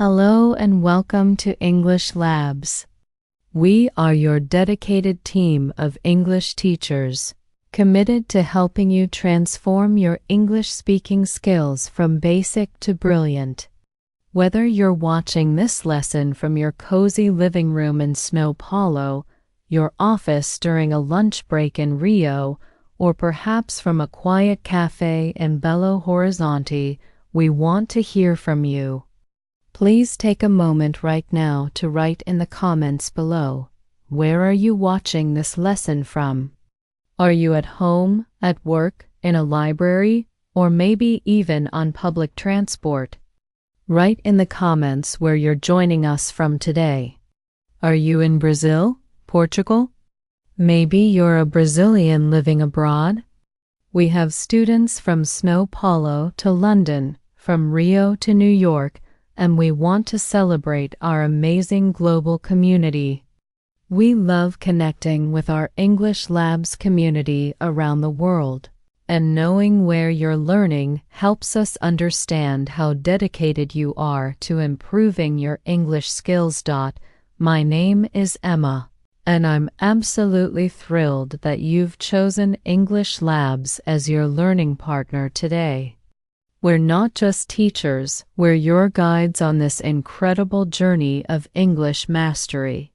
Hello and welcome to English Labs. We are your dedicated team of English teachers, committed to helping you transform your English speaking skills from basic to brilliant. Whether you're watching this lesson from your cozy living room in São Paulo, your office during a lunch break in Rio, or perhaps from a quiet cafe in Belo Horizonte, we want to hear from you. Please take a moment right now to write in the comments below. Where are you watching this lesson from? Are you at home, at work, in a library, or maybe even on public transport? Write in the comments where you're joining us from today. Are you in Brazil, Portugal? Maybe you're a Brazilian living abroad? We have students from São Paulo to London, from Rio to New York, and we want to celebrate our amazing global community. We love connecting with our English Labs community around the world, and knowing where you're learning helps us understand how dedicated you are to improving your English skills. My name is Emma, and I'm absolutely thrilled that you've chosen English Labs as your learning partner today. We're not just teachers, we're your guides on this incredible journey of English mastery.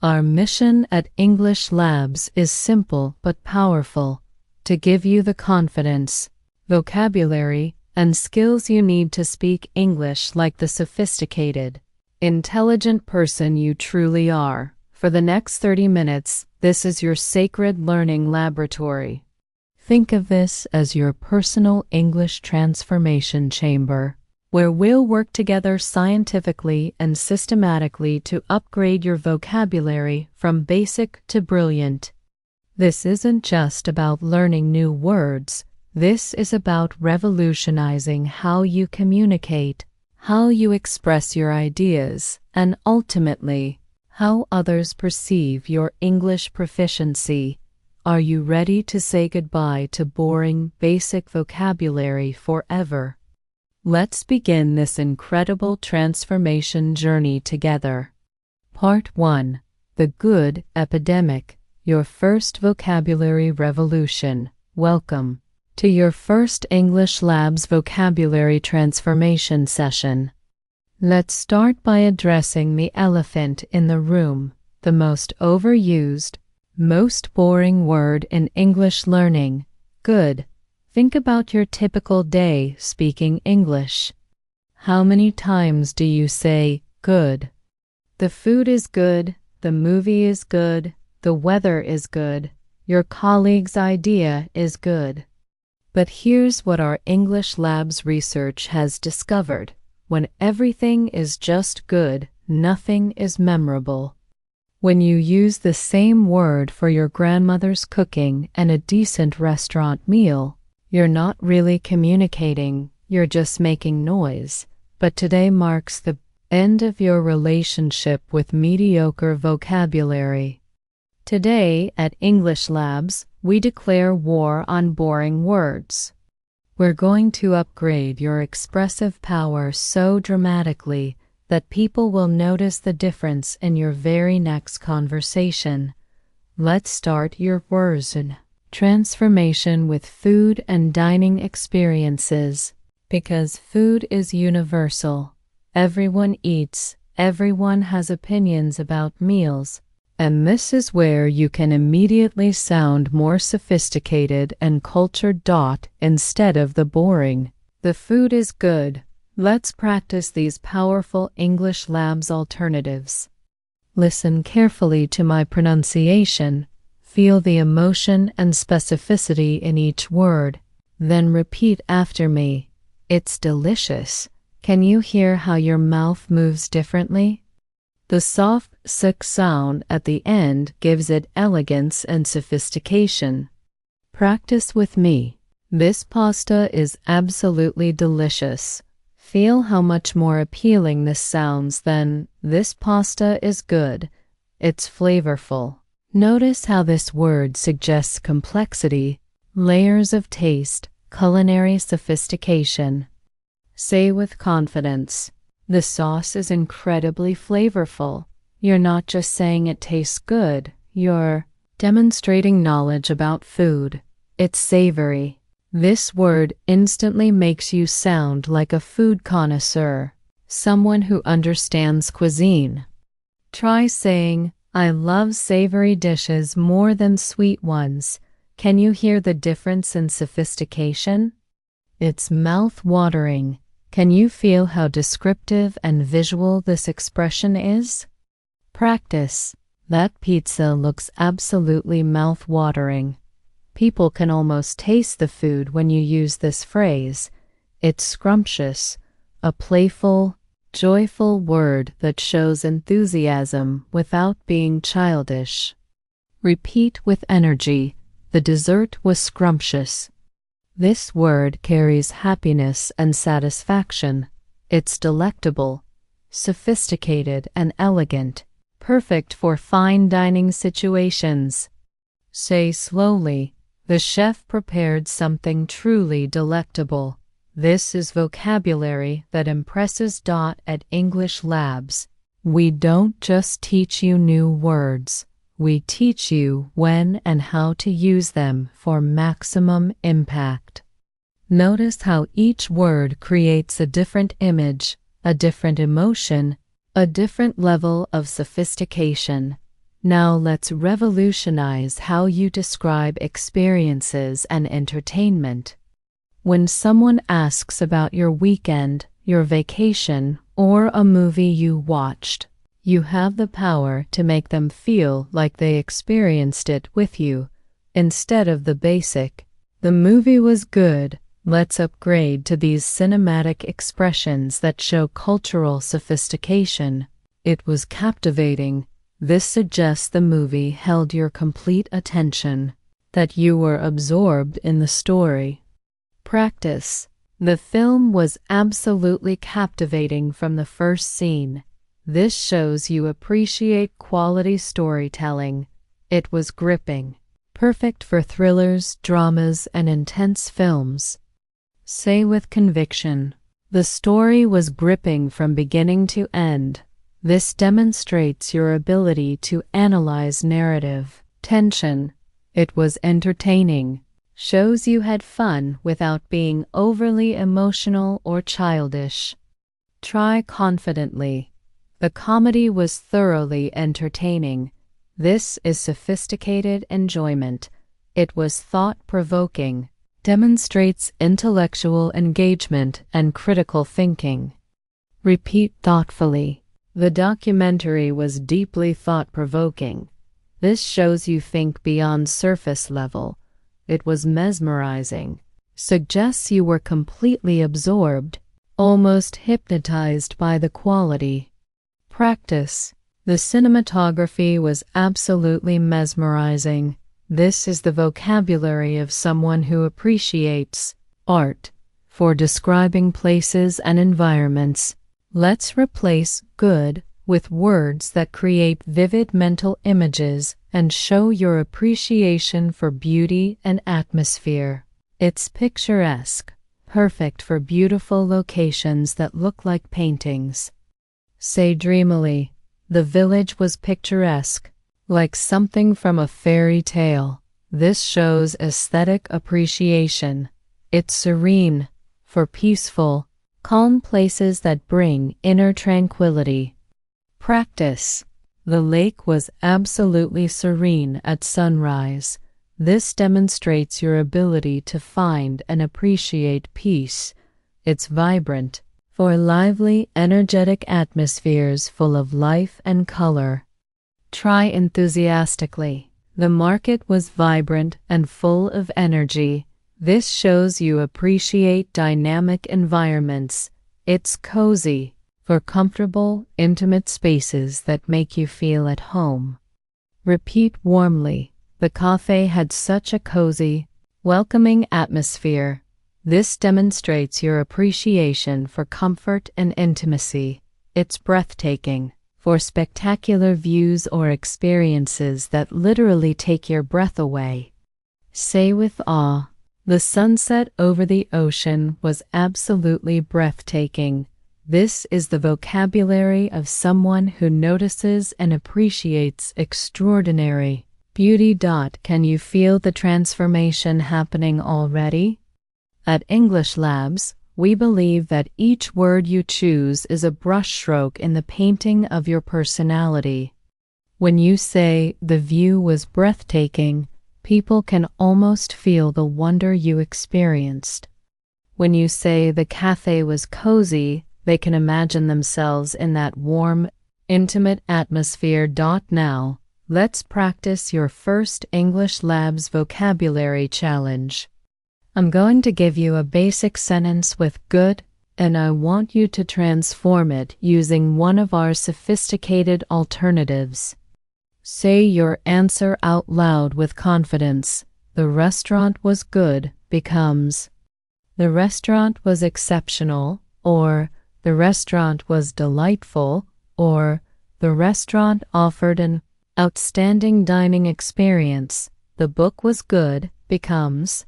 Our mission at English Labs is simple but powerful: to give you the confidence, vocabulary, and skills you need to speak English like the sophisticated, intelligent person you truly are. For the next 30 minutes, this is your sacred learning laboratory. Think of this as your personal English transformation chamber, where we'll work together scientifically and systematically to upgrade your vocabulary from basic to brilliant. This isn't just about learning new words. This is about revolutionizing how you communicate, how you express your ideas, and ultimately, how others perceive your English proficiency. Are you ready to say goodbye to boring, basic vocabulary forever? Let's begin this incredible transformation journey together. Part 1. The Good Epidemic, your first vocabulary revolution. Welcome to your first English Labs vocabulary transformation session. Let's start by addressing the elephant in the room, the most overused, most boring word in English learning: good. Think about your typical day speaking English. How many times do you say good? The food is good, the movie is good, the weather is good, your colleague's idea is good. But here's what our English Labs research has discovered: when everything is just good, nothing is memorable. When you use the same word for your grandmother's cooking and a decent restaurant meal, you're not really communicating, you're just making noise. But today marks the end of your relationship with mediocre vocabulary. Today at English Labs, we declare war on boring words. We're going to upgrade your expressive power so dramatically that people will notice the difference in your very next conversation. Let's start your words in transformation with food and dining experiences. Because food is universal. Everyone eats, everyone has opinions about meals, and this is where you can immediately sound more sophisticated and cultured. Instead of the boring, the food is good. Let's practice these powerful English Labs alternatives. Listen carefully to my pronunciation. Feel the emotion and specificity in each word. Then repeat after me. It's delicious. Can you hear how your mouth moves differently? The soft sick sound at the end gives it elegance and sophistication. Practice with me. This pasta is absolutely delicious. Feel how much more appealing this sounds than this pasta is good. It's flavorful. Notice how this word suggests complexity, layers of taste, culinary sophistication. Say with confidence, The sauce is incredibly flavorful. You're not just saying it tastes good, you're demonstrating knowledge about food. It's savory. This word instantly makes you sound like a food connoisseur, someone who understands cuisine. Try saying, I love savory dishes more than sweet ones. Can you hear the difference in sophistication? It's mouth-watering. Can you feel how descriptive and visual this expression is? Practice. That pizza looks absolutely mouth-watering. People can almost taste the food when you use this phrase. It's scrumptious, a playful, joyful word that shows enthusiasm without being childish. Repeat with energy. The dessert was scrumptious. This word carries happiness and satisfaction. It's delectable, sophisticated, and elegant, perfect for fine dining situations. Say slowly, the chef prepared something truly delectable. This is vocabulary that impresses. At English Labs, we don't just teach you new words. We teach you when and how to use them for maximum impact. Notice how each word creates a different image, a different emotion, a different level of sophistication. Now let's revolutionize how you describe experiences and entertainment. When someone asks about your weekend, your vacation, or a movie you watched, you have the power to make them feel like they experienced it with you. Instead of the basic, the movie was good, let's upgrade to these cinematic expressions that show cultural sophistication. It was captivating. This suggests the movie held your complete attention, that you were absorbed in the story. Practice. The film was absolutely captivating from the first scene. This shows you appreciate quality storytelling. It was gripping, perfect for thrillers, dramas, and intense films. Say with conviction, the story was gripping from beginning to end. This demonstrates your ability to analyze narrative, tension. It was entertaining. Shows you had fun without being overly emotional or childish. Try confidently. The comedy was thoroughly entertaining. This is sophisticated enjoyment. It was thought-provoking. Demonstrates intellectual engagement and critical thinking. Repeat thoughtfully. The documentary was deeply thought-provoking. This shows you think beyond surface level. It was mesmerizing. Suggests you were completely absorbed, almost hypnotized by the quality. Practice. The cinematography was absolutely mesmerizing. This is the vocabulary of someone who appreciates art for describing places and environments. Let's replace good with words that create vivid mental images and show your appreciation for beauty and atmosphere. It's picturesque, perfect for beautiful locations that look like paintings. Say dreamily, the village was picturesque, like something from a fairy tale. This shows aesthetic appreciation. It's serene, for peaceful, calm places that bring inner tranquility. Practice. The lake was absolutely serene at sunrise. This demonstrates your ability to find and appreciate peace. It's vibrant, for lively, energetic atmospheres full of life and color. Try enthusiastically. The market was vibrant and full of energy. This shows you appreciate dynamic environments. It's cozy, for comfortable, intimate spaces that make you feel at home. Repeat warmly. The cafe had such a cozy, welcoming atmosphere. This demonstrates your appreciation for comfort and intimacy. It's breathtaking, for spectacular views or experiences that literally take your breath away. Say with awe, the sunset over the ocean was absolutely breathtaking. This is the vocabulary of someone who notices and appreciates extraordinary beauty. Can you feel the transformation happening already? At English Labs, we believe that each word you choose is a brushstroke in the painting of your personality. When you say, "The view was breathtaking," people can almost feel the wonder you experienced. When you say, "The cafe was cozy," they can imagine themselves in that warm, intimate atmosphere. Now, let's practice your first English Labs vocabulary challenge. I'm going to give you a basic sentence with good, and I want you to transform it using one of our sophisticated alternatives. Say your answer out loud with confidence. The restaurant was good becomes, the restaurant was exceptional, or the restaurant was delightful, or the restaurant offered an outstanding dining experience. The book was good becomes,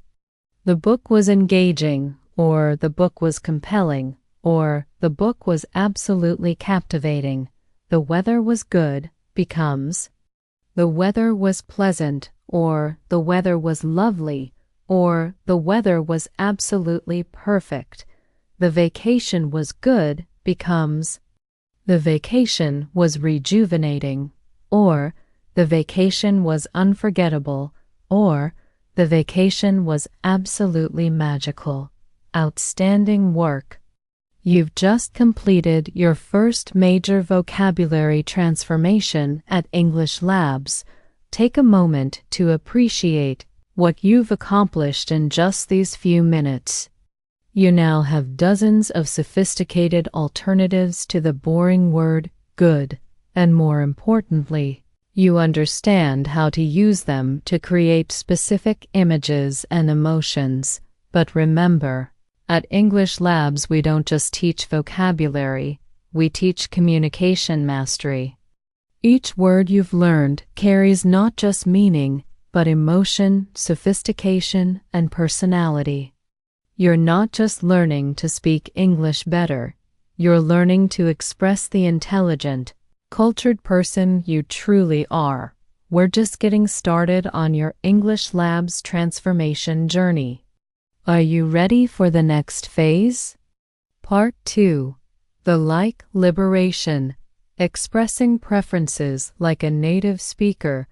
the book was engaging, or the book was compelling, or the book was absolutely captivating. The weather was good becomes, the weather was pleasant, or the weather was lovely, or the weather was absolutely perfect. The vacation was good becomes, the vacation was rejuvenating, or the vacation was unforgettable, or the vacation was absolutely magical. Outstanding work. You've just completed your first major vocabulary transformation at English Labs. Take a moment to appreciate what you've accomplished in just these few minutes. You now have dozens of sophisticated alternatives to the boring word good, and more importantly, you understand how to use them to create specific images and emotions. But remember, at English Labs we don't just teach vocabulary, we teach communication mastery. Each word you've learned carries not just meaning, but emotion, sophistication, and personality. You're not just learning to speak English better, you're learning to express the intelligent, cultured person you truly are. We're just getting started on your English Labs transformation journey. Are you ready for the next phase? Part 2. The like liberation. Expressing preferences like a native speaker.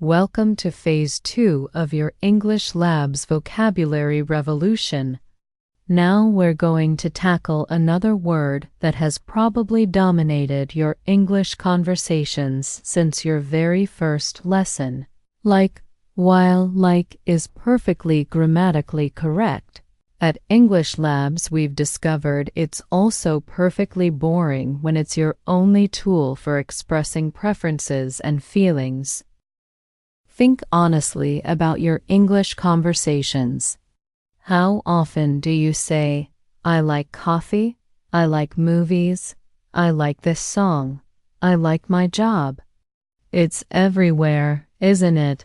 Welcome to Phase 2 of your English Labs vocabulary revolution. Now we're going to tackle another word that has probably dominated your English conversations since your very first lesson. Like. While like is perfectly grammatically correct, at English Labs we've discovered it's also perfectly boring when it's your only tool for expressing preferences and feelings. Think honestly about your English conversations. How often do you say, "I like coffee, I like movies, I like this song, I like my job"? It's everywhere, isn't it?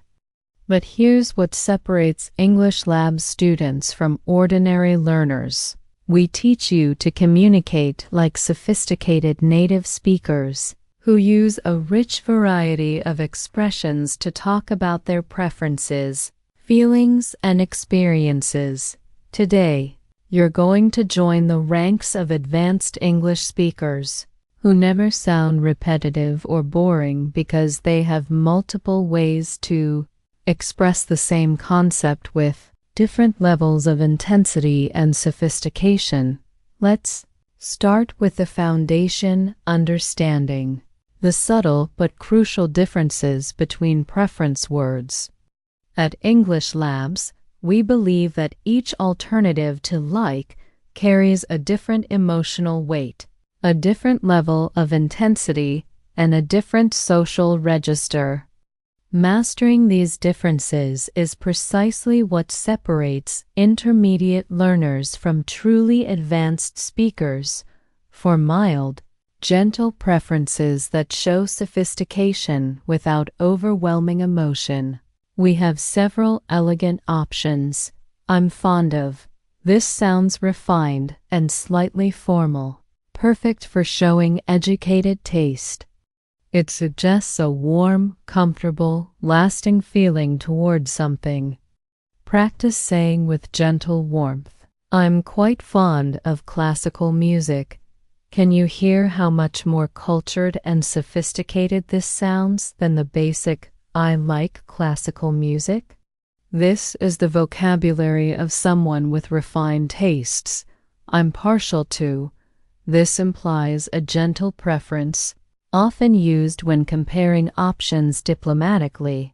But here's what separates English Labs students from ordinary learners. We teach you to communicate like sophisticated native speakers who use a rich variety of expressions to talk about their preferences, feelings, and experiences. Today, you're going to join the ranks of advanced English speakers who never sound repetitive or boring because they have multiple ways to express the same concept with different levels of intensity and sophistication. Let's start with the foundation: understanding the subtle but crucial differences between preference words. At English Labs, we believe that each alternative to like carries a different emotional weight, a different level of intensity, and a different social register. Mastering these differences is precisely what separates intermediate learners from truly advanced speakers. For mild, gentle preferences that show sophistication without overwhelming emotion, we have several elegant options. I'm fond of. This sounds refined and slightly formal. perfect for showing educated taste. It suggests a warm, comfortable, lasting feeling toward something. Practice saying with gentle warmth. I'm quite fond of classical music. Can you hear how much more cultured and sophisticated this sounds than the basic "I like classical music"? This is the vocabulary of someone with refined tastes. I'm partial to. This implies a gentle preference, often used when comparing options diplomatically.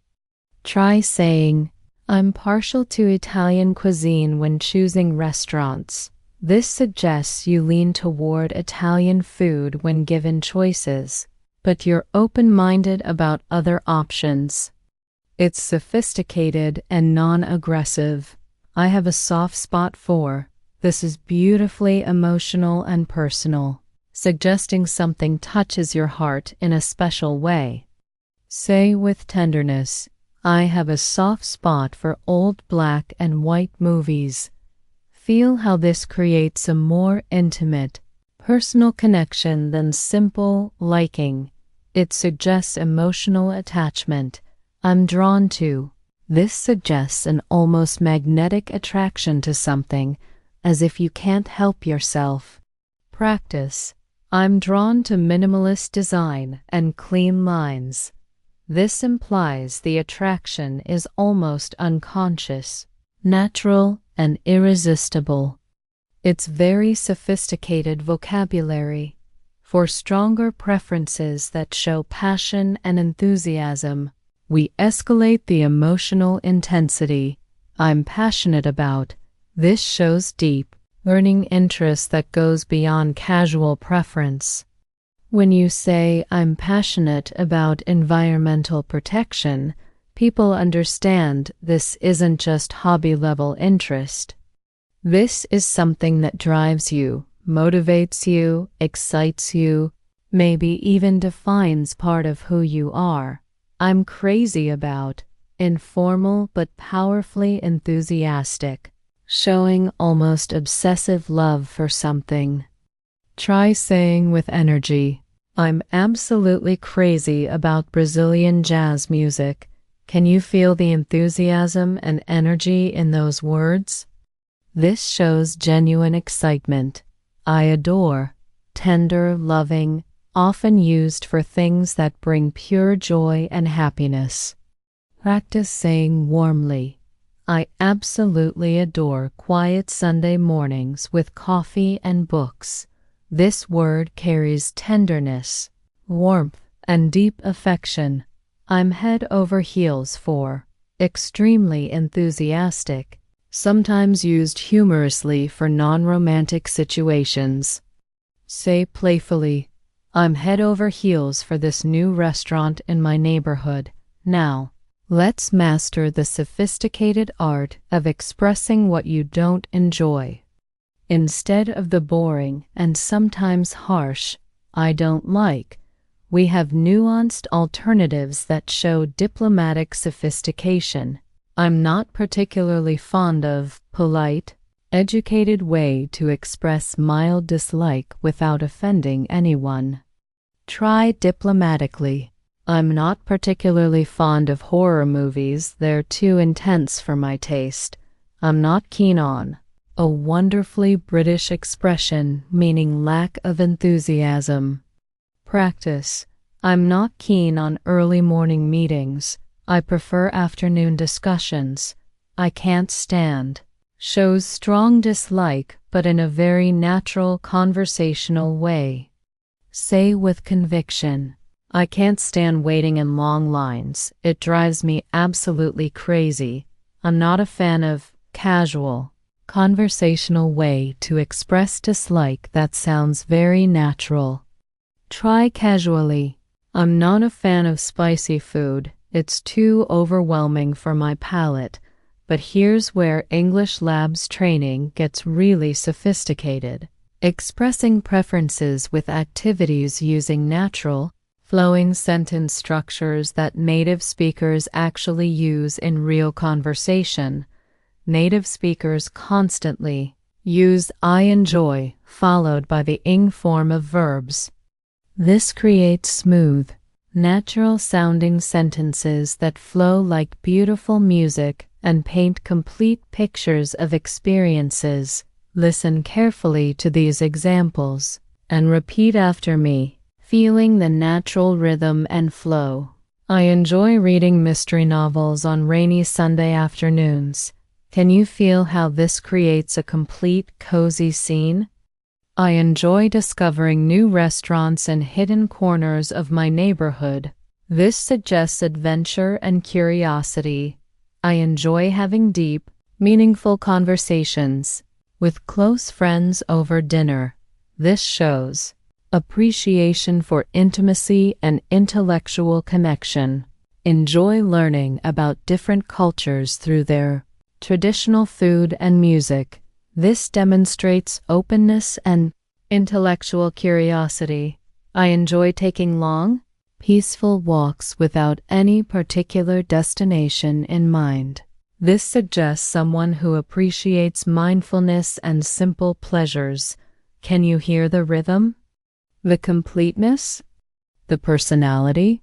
Try saying, I'm partial to Italian cuisine when choosing restaurants. This suggests you lean toward Italian food when given choices, but you're open-minded about other options. It's sophisticated and non-aggressive. I have a soft spot for. This is beautifully emotional and personal, suggesting something touches your heart in a special way. Say with tenderness, I have a soft spot for old black and white movies. Feel how this creates a more intimate, personal connection than simple liking. It suggests emotional attachment. I'm drawn to. This suggests an almost magnetic attraction to something, as if you can't help yourself. Practice. I'm drawn to minimalist design and clean lines. This implies the attraction is almost unconscious, natural, and irresistible. It's very sophisticated vocabulary. For stronger preferences that show passion and enthusiasm, we escalate the emotional intensity. I'm passionate about. This shows deep, learning interest that goes beyond casual preference. When you say, I'm passionate about environmental protection, people understand this isn't just hobby-level interest. This is something that drives you, motivates you, excites you, maybe even defines part of who you are. I'm crazy about, informal but powerfully enthusiastic, showing almost obsessive love for something. Try saying with energy, I'm absolutely crazy about Brazilian jazz music. Can you feel the enthusiasm and energy in those words? This shows genuine excitement. I adore, tender, loving, often used for things that bring pure joy and happiness. Practice saying warmly, I absolutely adore quiet Sunday mornings with coffee and books. This word carries tenderness, warmth, and deep affection. I'm head over heels for. Extremely enthusiastic, sometimes used humorously for non-romantic situations. Say playfully, I'm head over heels for this new restaurant in my neighborhood. Now, let's master the sophisticated art of expressing what you don't enjoy. Instead of the boring and sometimes harsh, I don't like, we have nuanced alternatives that show diplomatic sophistication. I'm not particularly fond of polite, educated way to express mild dislike without offending anyone. Try diplomatically. I'm not particularly fond of horror movies. They're too intense for my taste. I'm not keen on. A wonderfully British expression meaning lack of enthusiasm. Practice. I'm not keen on early morning meetings. I prefer afternoon discussions. I can't stand. Shows strong dislike, but in a very natural conversational way. Say with conviction, I can't stand waiting in long lines. It drives me absolutely crazy. I'm not a fan of casual, conversational way to express dislike that sounds very natural. Try casually. I'm not a fan of spicy food. It's too overwhelming for my palate. But here's where English Labs training gets really sophisticated. Expressing preferences with activities using natural, flowing sentence structures that native speakers actually use in real conversation. Native speakers constantly Use I enjoy followed by the ing form of verbs. This creates smooth, natural-sounding sentences that flow like beautiful music and paint complete pictures of experiences. Listen carefully to these examples and repeat after me, feeling the natural rhythm and flow. I enjoy reading mystery novels on rainy Sunday afternoons. Can you feel how this creates a complete, cozy scene? I enjoy discovering new restaurants and hidden corners of my neighborhood. This suggests adventure and curiosity. I enjoy having deep, meaningful conversations with close friends over dinner. This shows appreciation for intimacy and intellectual connection. Enjoy learning about different cultures through their traditional food and music. This demonstrates openness and intellectual curiosity. I enjoy taking long, peaceful walks without any particular destination in mind. This suggests someone who appreciates mindfulness and simple pleasures. Can you hear the rhythm? The completeness? The personality?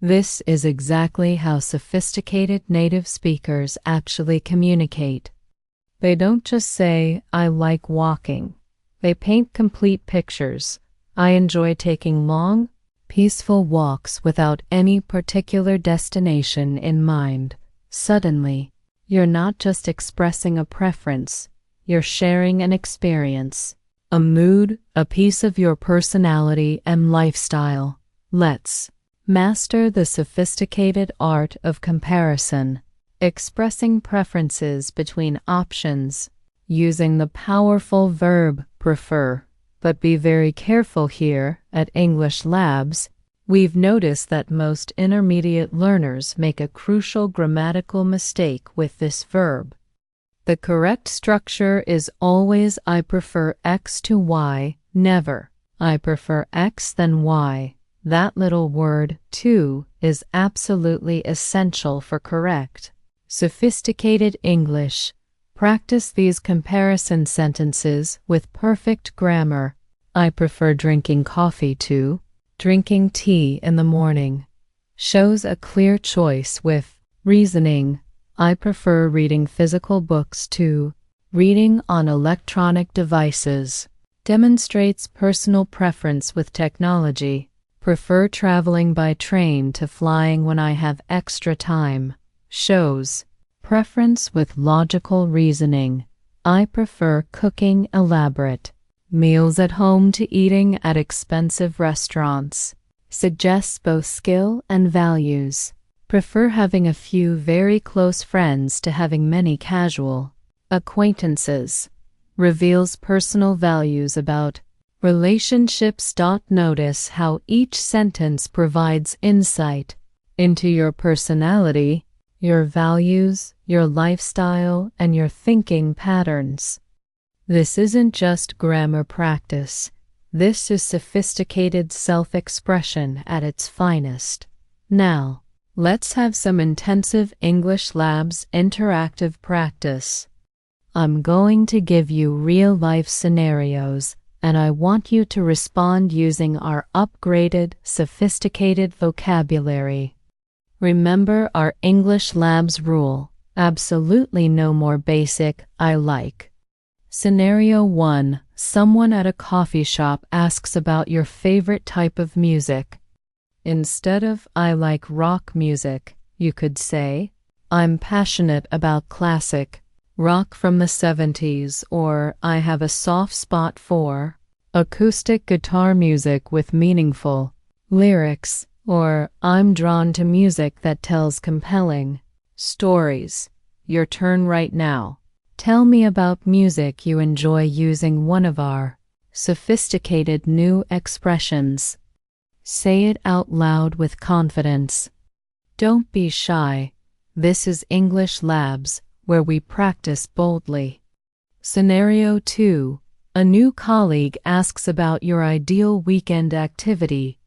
This is exactly how sophisticated native speakers actually communicate. They don't just say, I like walking. They paint complete pictures. I enjoy taking long, peaceful walks without any particular destination in mind. Suddenly, you're not just expressing a preference, you're sharing an experience, a mood, a piece of your personality and lifestyle. Let's master the sophisticated art of comparison, expressing preferences between options, using the powerful verb prefer. But be very careful here. At English Labs, we've noticed that most intermediate learners make a crucial grammatical mistake with this verb. The correct structure is always I prefer X to Y, never I prefer X than Y. That little word, to, is absolutely essential for correct, sophisticated English. Practice these comparison sentences with perfect grammar. I prefer drinking coffee to drinking tea in the morning. Shows a clear choice with reasoning. I prefer reading physical books to reading on electronic devices. Demonstrates personal preference with technology. Prefer traveling by train to flying when I have extra time. Shows preference with logical reasoning. I prefer cooking elaborate meals at home to eating at expensive restaurants. Suggests both skill and values. Prefer having a few very close friends to having many casual acquaintances. Reveals personal values about relationships. Notice how each sentence provides insight into your personality, your values, your lifestyle, and your thinking patterns. This isn't just grammar practice. This is sophisticated self-expression at its finest. Now, let's have some intensive English Labs interactive practice. I'm going to give you real-life scenarios, and I want you to respond using our upgraded, sophisticated vocabulary. Remember our English Labs rule. Absolutely no more basic, I like. Scenario 1. Someone at a coffee shop asks about your favorite type of music. Instead of I like rock music, you could say, I'm passionate about classic rock from the 70s, or I have a soft spot for acoustic guitar music with meaningful lyrics, or I'm drawn to music that tells compelling stories. Your turn right now. Tell me about music you enjoy using one of our sophisticated new expressions. Say it out loud with confidence. Don't be shy. This is English Labs, where we practice boldly. Scenario 2. A new colleague asks about your ideal weekend activity.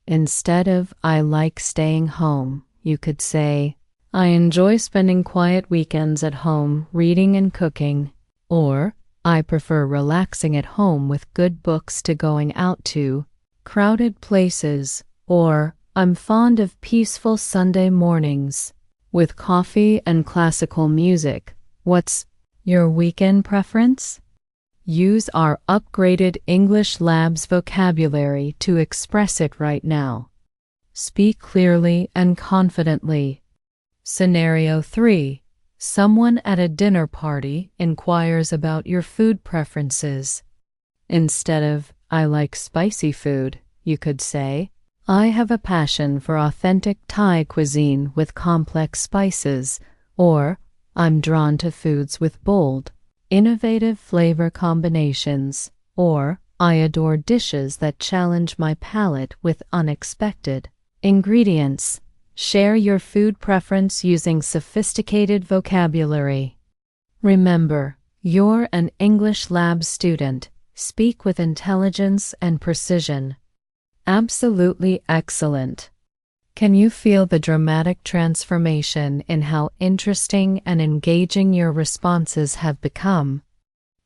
Instead of I like staying home, you could say, I enjoy spending quiet weekends at home, reading and cooking. Or, I prefer relaxing at home with good books to going out to crowded places, or I'm fond of peaceful Sunday mornings with coffee and classical music. What's your weekend preference? Use our upgraded English Labs vocabulary to express it right now. Speak clearly and confidently. Scenario 3. Someone at a dinner party inquires about your food preferences. Instead of, I like spicy food, you could say, I have a passion for authentic Thai cuisine with complex spices, or I'm drawn to foods with bold, innovative flavor combinations, or I adore dishes that challenge my palate with unexpected ingredients. Share your food preference using sophisticated vocabulary. Remember, you're an English Lab student. Speak with intelligence and precision. Absolutely excellent. Can you feel the dramatic transformation in how interesting and engaging your responses have become?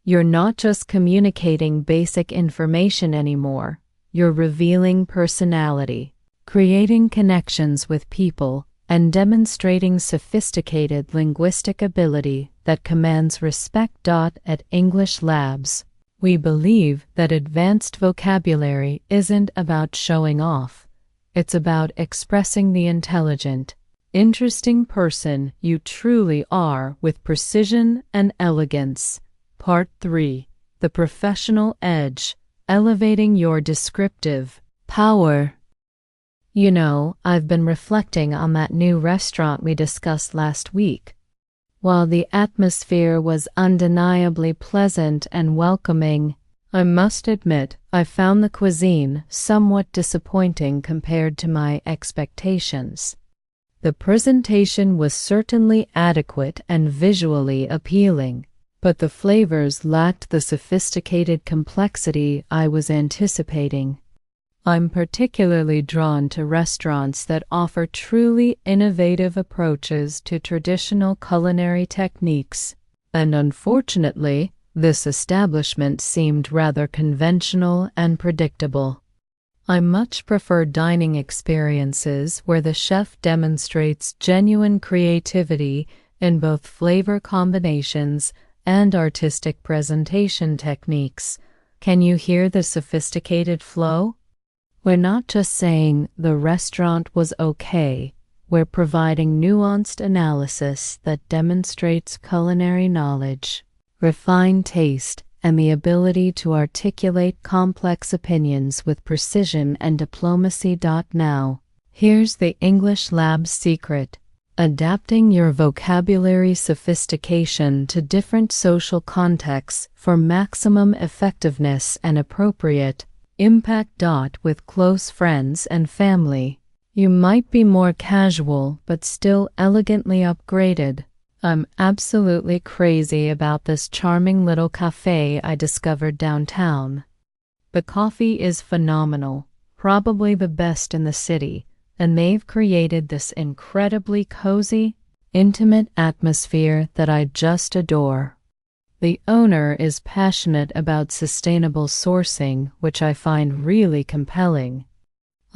You're not just communicating basic information anymore, you're revealing personality, creating connections with people, and demonstrating sophisticated linguistic ability that commands respect. At English Labs, we believe that advanced vocabulary isn't about showing off. It's about expressing the intelligent, interesting person you truly are with precision and elegance. Part 3. The Professional Edge. Elevating your descriptive power. You know, I've been reflecting on that new restaurant we discussed last week. While the atmosphere was undeniably pleasant and welcoming, I must admit I found the cuisine somewhat disappointing compared to my expectations. The presentation was certainly adequate and visually appealing, but the flavors lacked the sophisticated complexity I was anticipating. I'm particularly drawn to restaurants that offer truly innovative approaches to traditional culinary techniques, and unfortunately, this establishment seemed rather conventional and predictable. I much prefer dining experiences where the chef demonstrates genuine creativity in both flavor combinations and artistic presentation techniques. Can you hear the sophisticated flow? We're not just saying the restaurant was okay, we're providing nuanced analysis that demonstrates culinary knowledge, refined taste, and the ability to articulate complex opinions with precision and diplomacy. Now, here's the English Lab's secret: adapting your vocabulary sophistication to different social contexts for maximum effectiveness and appropriate impact. With close friends and family, you might be more casual but still elegantly upgraded. I'm absolutely crazy about this charming little cafe I discovered downtown. The coffee is phenomenal, probably the best in the city, and they've created this incredibly cozy, intimate atmosphere that I just adore. The owner is passionate about sustainable sourcing, which I find really compelling.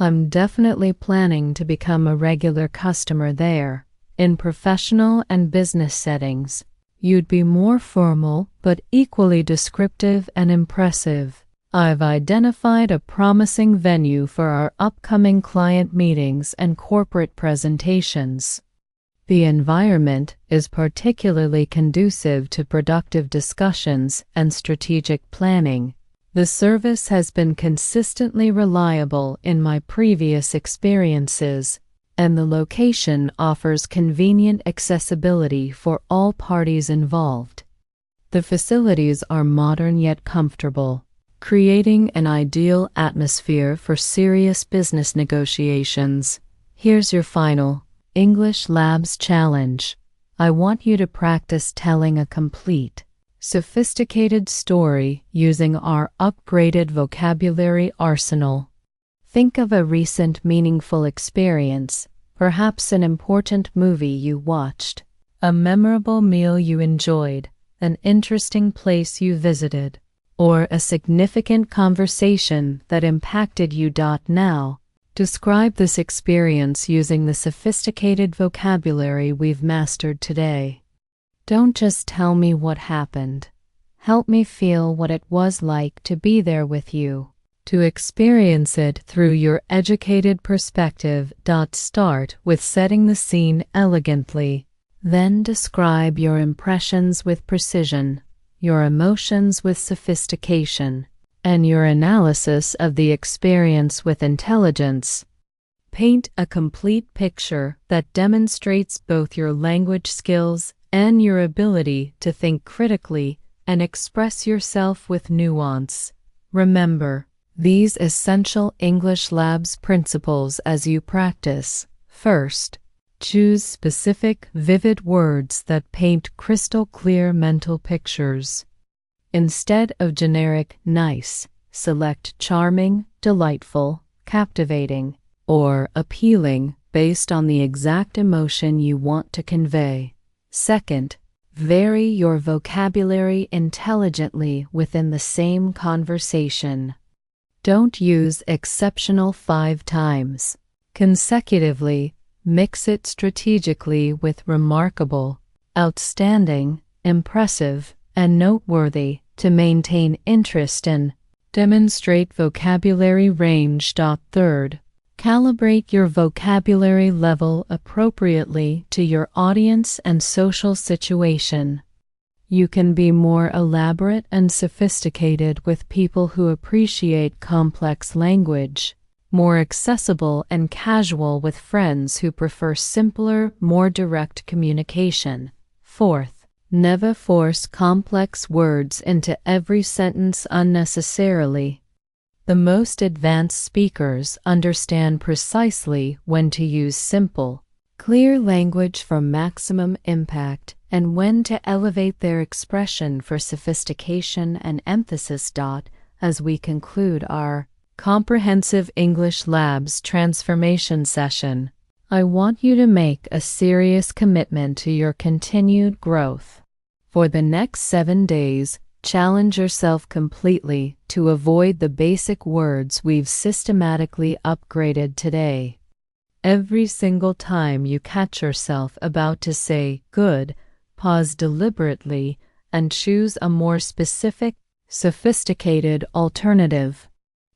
I'm definitely planning to become a regular customer there. In professional and business settings, you'd be more formal but equally descriptive and impressive. I've identified a promising venue for our upcoming client meetings and corporate presentations. The environment is particularly conducive to productive discussions and strategic planning. The service has been consistently reliable in my previous experiences, and the location offers convenient accessibility for all parties involved. The facilities are modern yet comfortable, creating an ideal atmosphere for serious business negotiations. Here's your final English Labs challenge. I want you to practice telling a complete, sophisticated story using our upgraded vocabulary arsenal. Think of a recent meaningful experience, perhaps an important movie you watched, a memorable meal you enjoyed, an interesting place you visited, or a significant conversation that impacted you. Now, describe this experience using the sophisticated vocabulary we've mastered today. Don't just tell me what happened. Help me feel what it was like to be there with you, to experience it through your educated perspective. Start with setting the scene elegantly. Then describe your impressions with precision, your emotions with sophistication, and your analysis of the experience with intelligence. Paint a complete picture that demonstrates both your language skills and your ability to think critically and express yourself with nuance. Remember these essential English Labs principles as you practice. First, choose specific, vivid words that paint crystal clear mental pictures. Instead of generic nice, select charming, delightful, captivating, or appealing based on the exact emotion you want to convey. Second, vary your vocabulary intelligently within the same conversation. Don't use exceptional 5 times consecutively. Mix it strategically with remarkable, outstanding, impressive, and noteworthy to maintain interest and demonstrate vocabulary range. Third, calibrate your vocabulary level appropriately to your audience and social situation. You can be more elaborate and sophisticated with people who appreciate complex language, more accessible and casual with friends who prefer simpler, more direct communication. Fourth, never force complex words into every sentence unnecessarily. The most advanced speakers understand precisely when to use simple, clear language for maximum impact and when to elevate their expression for sophistication and emphasis. As we conclude our comprehensive English Labs transformation session, I want you to make a serious commitment to your continued growth. For the next 7 days, challenge yourself completely to avoid the basic words we've systematically upgraded today. Every single time you catch yourself about to say good, pause deliberately and choose a more specific, sophisticated alternative.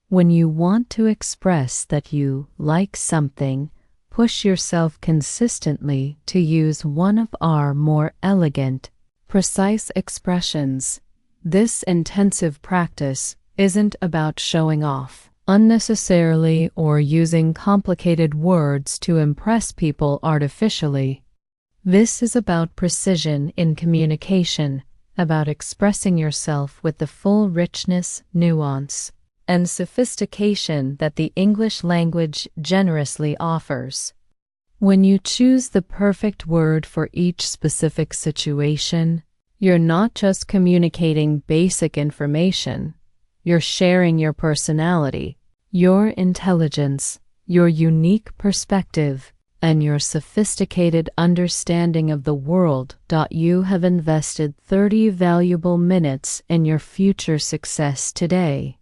When you want to express that you like something, push yourself consistently to use one of our more elegant, precise expressions. This intensive practice isn't about showing off unnecessarily or using complicated words to impress people artificially. This is about precision in communication, about expressing yourself with the full richness, nuance, and sophistication that the English language generously offers. When you choose the perfect word for each specific situation, you're not just communicating basic information, you're sharing your personality, your intelligence, your unique perspective, and your sophisticated understanding of the world. You have invested 30 valuable minutes in your future success today.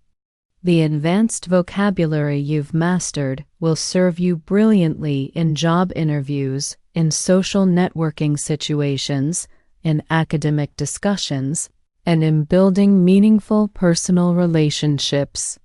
The advanced vocabulary you've mastered will serve you brilliantly in job interviews, in social networking situations, in academic discussions, and in building meaningful personal relationships.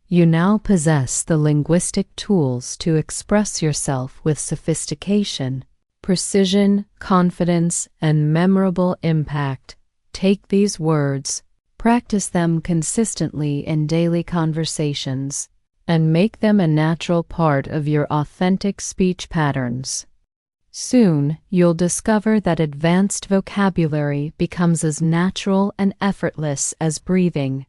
You now possess the linguistic tools to express yourself with sophistication, precision, confidence, and memorable impact. Take these words, practice them consistently in daily conversations, and make them a natural part of your authentic speech patterns. Soon, you'll discover that advanced vocabulary becomes as natural and effortless as breathing.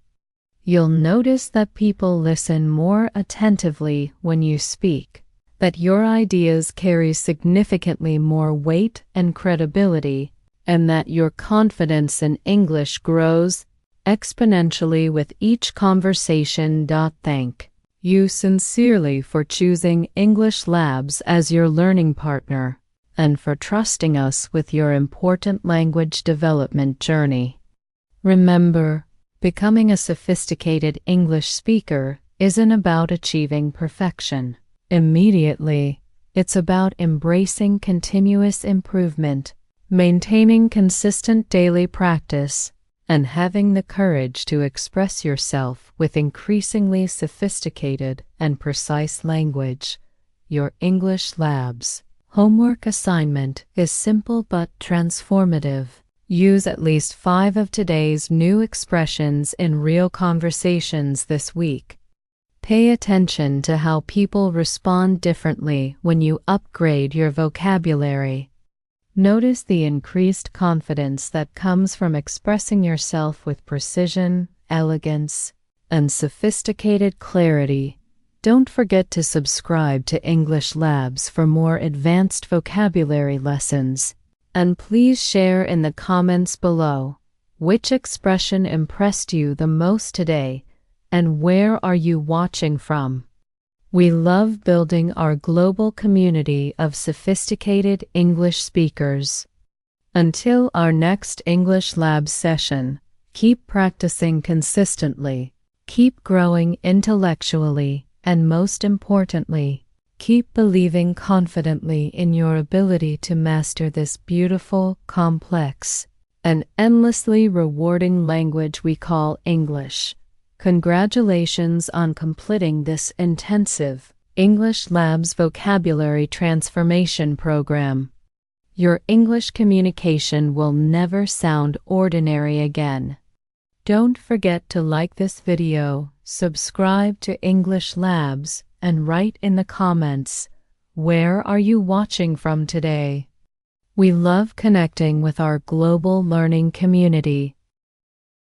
You'll notice that people listen more attentively when you speak, that your ideas carry significantly more weight and credibility, and that your confidence in English grows exponentially with each conversation. Thank you sincerely for choosing English Labs as your learning partner. and for trusting us with your important language development journey. Remember, becoming a sophisticated English speaker isn't about achieving perfection immediately. It's about embracing continuous improvement, maintaining consistent daily practice, and having the courage to express yourself with increasingly sophisticated and precise language. Your English Labs homework assignment is simple but transformative. Use at least 5 of today's new expressions in real conversations this week. Pay attention to how people respond differently when you upgrade your vocabulary. Notice the increased confidence that comes from expressing yourself with precision, elegance, and sophisticated clarity. Don't forget to subscribe to English Labs for more advanced vocabulary lessons. And please share in the comments below which expression impressed you the most today and where are you watching from. We love building our global community of sophisticated English speakers. Until our next English Labs session, keep practicing consistently, keep growing intellectually, and most importantly, keep believing confidently in your ability to master this beautiful, complex, and endlessly rewarding language we call English. Congratulations on completing this intensive English Labs vocabulary transformation program. Your English communication will never sound ordinary again. Don't forget to like this video, subscribe to English Labs, and write in the comments, where are you watching from today? We love connecting with our global learning community.